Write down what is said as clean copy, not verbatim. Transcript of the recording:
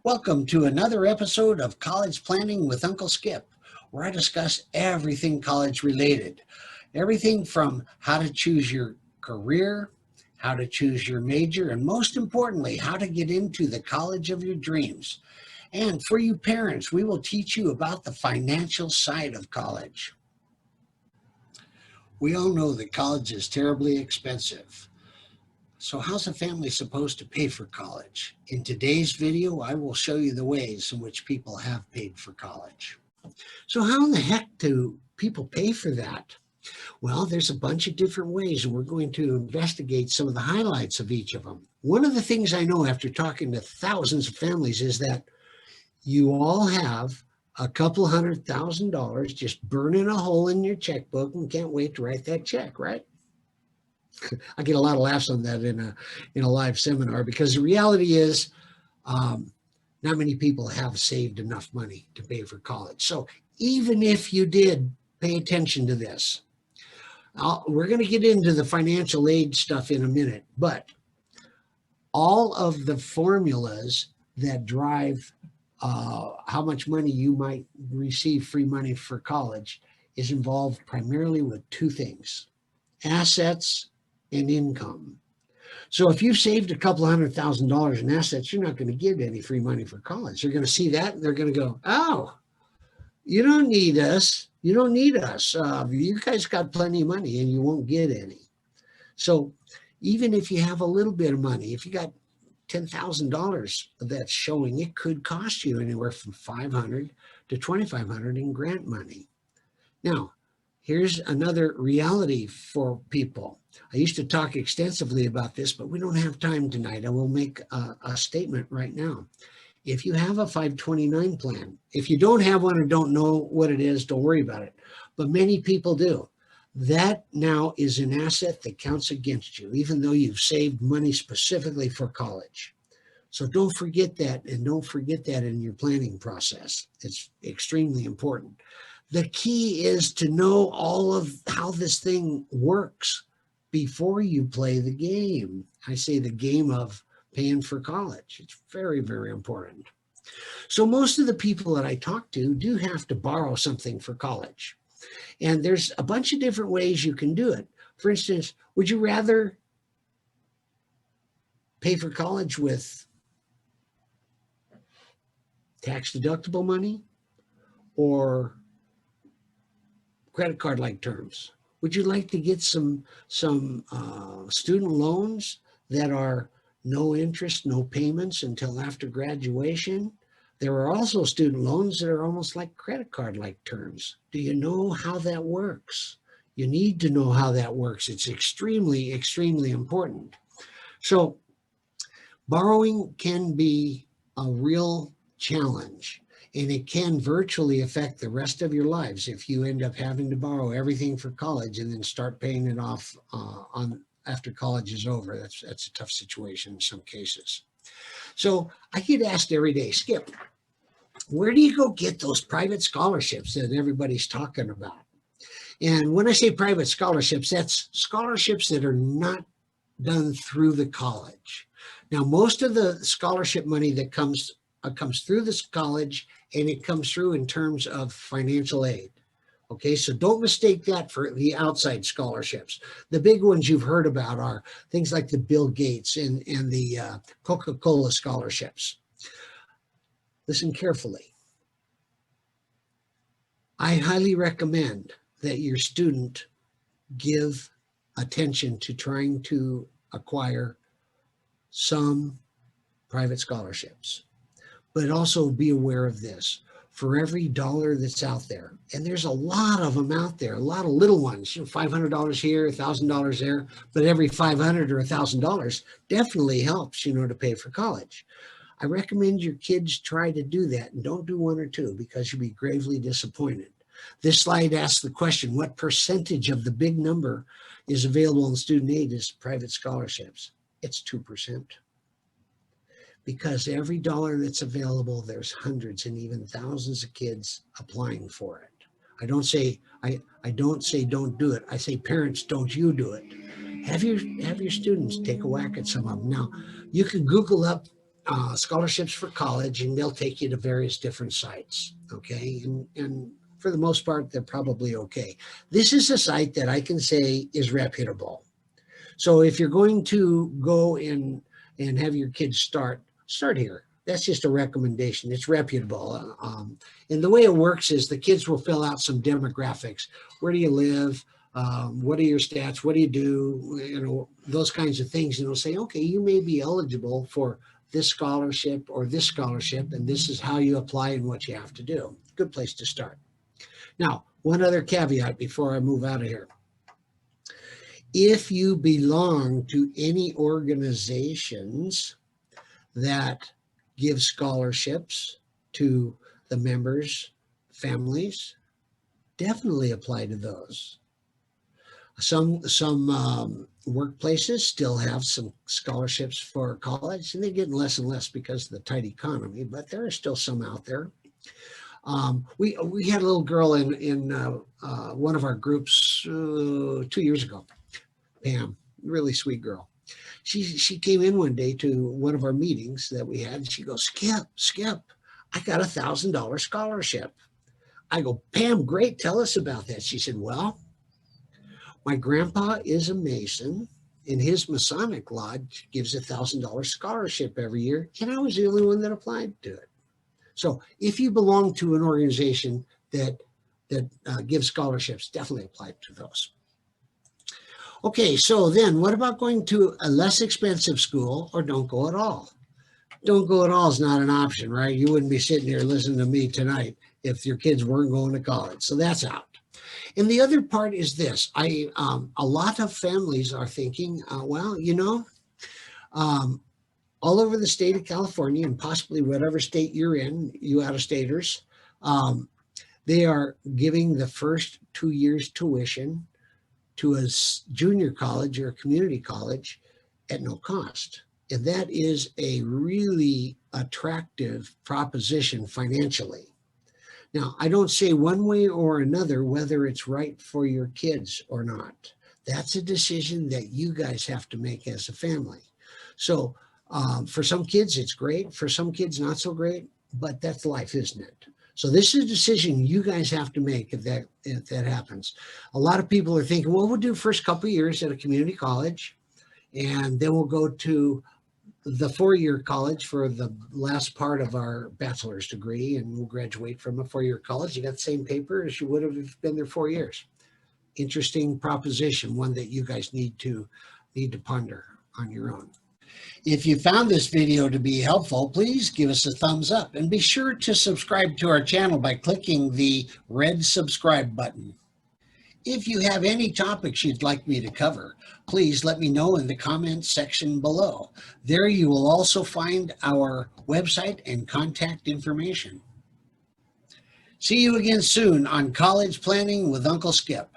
Welcome to another episode of College Planning with Uncle Skip, where I discuss everything college related. Everything from how to choose your career, how to choose your major, and most importantly, how to get into the college of your dreams. And for you parents, we will teach you about the financial side of college. We all know that college is terribly expensive. So how's a family supposed to pay for college? In today's video, I will show you the ways in which people have paid for college. So how in the heck do people pay for that? Well, there's a bunch of different ways, and we're going to investigate some of the highlights of each of them. One of the things I know after talking to thousands of families is that you all have a couple $100,000 just burning a hole in your checkbook and can't wait to write that check, right? I get a lot of laughs on that in a live seminar because the reality is not many people have saved enough money to pay for college. So even if you did pay attention to this, we're going to get into the financial aid stuff in a minute, but all of the formulas that drive how much money you might receive free money for college is involved primarily with two things: assets and income. So if you've saved a couple $100,000 in assets, you're not going to get any free money for college. They're going to see that and they're going to go, "Oh, you don't need us. You don't need us. You guys got plenty of money and you won't get any." So even if you have a little bit of money, if you got $10,000 that's showing, it could cost you anywhere from $500 to $2,500 in grant money. Now, here's another reality for people. I used to talk extensively about this, but we don't have time tonight. I will make a statement right now. If you have a 529 plan, if you don't have one or don't know what it is, don't worry about it. But many people do. That now is an asset that counts against you, even though you've saved money specifically for college. So don't forget that, and don't forget that in your planning process. It's extremely important. The key is to know all of how this thing works before you play the game. I say the game of paying for college. It's very, very important. So most of the people that I talk to do have to borrow something for college. And there's a bunch of different ways you can do it. For instance, would you rather pay for college with tax deductible money or credit card like terms? Would you like to get some student loans that are no interest, no payments until after graduation? There are also student loans that are almost like credit card like terms. Do you know how that works? You need to know how that works. It's extremely, extremely important. So borrowing can be a real challenge, and it can virtually affect the rest of your lives if you end up having to borrow everything for college and then start paying it off after college is over. That's a tough situation in some cases. So I get asked every day, "Skip, where do you go get those private scholarships that everybody's talking about?" And when I say private scholarships, that's scholarships that are not done through the college. Now, most of the scholarship money that comes through this college, and it comes through in terms of financial aid. Okay, so don't mistake that for the outside scholarships. The big ones you've heard about are things like the Bill Gates and the Coca-Cola scholarships. Listen carefully. I highly recommend that your student give attention to trying to acquire some private scholarships. But also be aware of this. For every dollar that's out there, and there's a lot of them out there, a lot of little ones, $500 here, $1,000 there, but every $500 or $1,000 definitely helps, to pay for college. I recommend your kids try to do that, and don't do one or two because you'll be gravely disappointed. This slide asks the question, what percentage of the big number is available in student aid as private scholarships? It's 2%. Because every dollar that's available, there's hundreds and even thousands of kids applying for it. I don't say don't do it. I say, parents, don't you do it. Have your students take a whack at some of them. Now, you can Google up scholarships for college, and they'll take you to various different sites. Okay. And for the most part, they're probably okay. This is a site that I can say is reputable. So if you're going to go in and have your kids start here. That's just a recommendation. It's reputable. And the way it works is the kids will fill out some demographics. Where do you live? What are your stats? What do you do? You know, those kinds of things. And it'll say, okay, you may be eligible for this scholarship or this scholarship, and this is how you apply and what you have to do. Good place to start. Now, one other caveat before I move out of here. If you belong to any organizations that give scholarships to the members' families, definitely apply to those. Some workplaces still have some scholarships for college, and they're getting less and less because of the tight economy, but there are still some out there. We had a little girl in one of our groups 2 years ago, Pam, really sweet girl. She came in one day to one of our meetings that we had, and she goes, Skip, I got $1,000 scholarship. I go, Pam, great, tell us about that. She said, well, my grandpa is a Mason, and his Masonic lodge gives $1,000 scholarship every year, and I was the only one that applied to it. So if you belong to an organization that gives scholarships, definitely apply to those. Okay, so then what about going to a less expensive school or don't go at all? Don't go at all is not an option, right? You wouldn't be sitting here listening to me tonight if your kids weren't going to college. So that's out. And the other part is this. A lot of families are thinking, well, you know, all over the state of California and possibly whatever state you're in, you out-of-staters, they are giving the first 2 years tuition to a junior college or a community college at no cost. And that is a really attractive proposition financially. Now, I don't say one way or another whether it's right for your kids or not. That's a decision that you guys have to make as a family. So for some kids, it's great. For some kids, not so great, but that's life, isn't it? So this is a decision you guys have to make if that happens. A lot of people are thinking, well, we'll do the first couple of years at a community college, and then we'll go to the 4-year college for the last part of our bachelor's degree, and we'll graduate from a 4-year college. You got the same paper as you would have been there 4 years. Interesting proposition, one that you guys need to ponder on your own. If you found this video to be helpful, please give us a thumbs up and be sure to subscribe to our channel by clicking the red subscribe button. If you have any topics you'd like me to cover, please let me know in the comments section below. There you will also find our website and contact information. See you again soon on College Planning with Uncle Skip.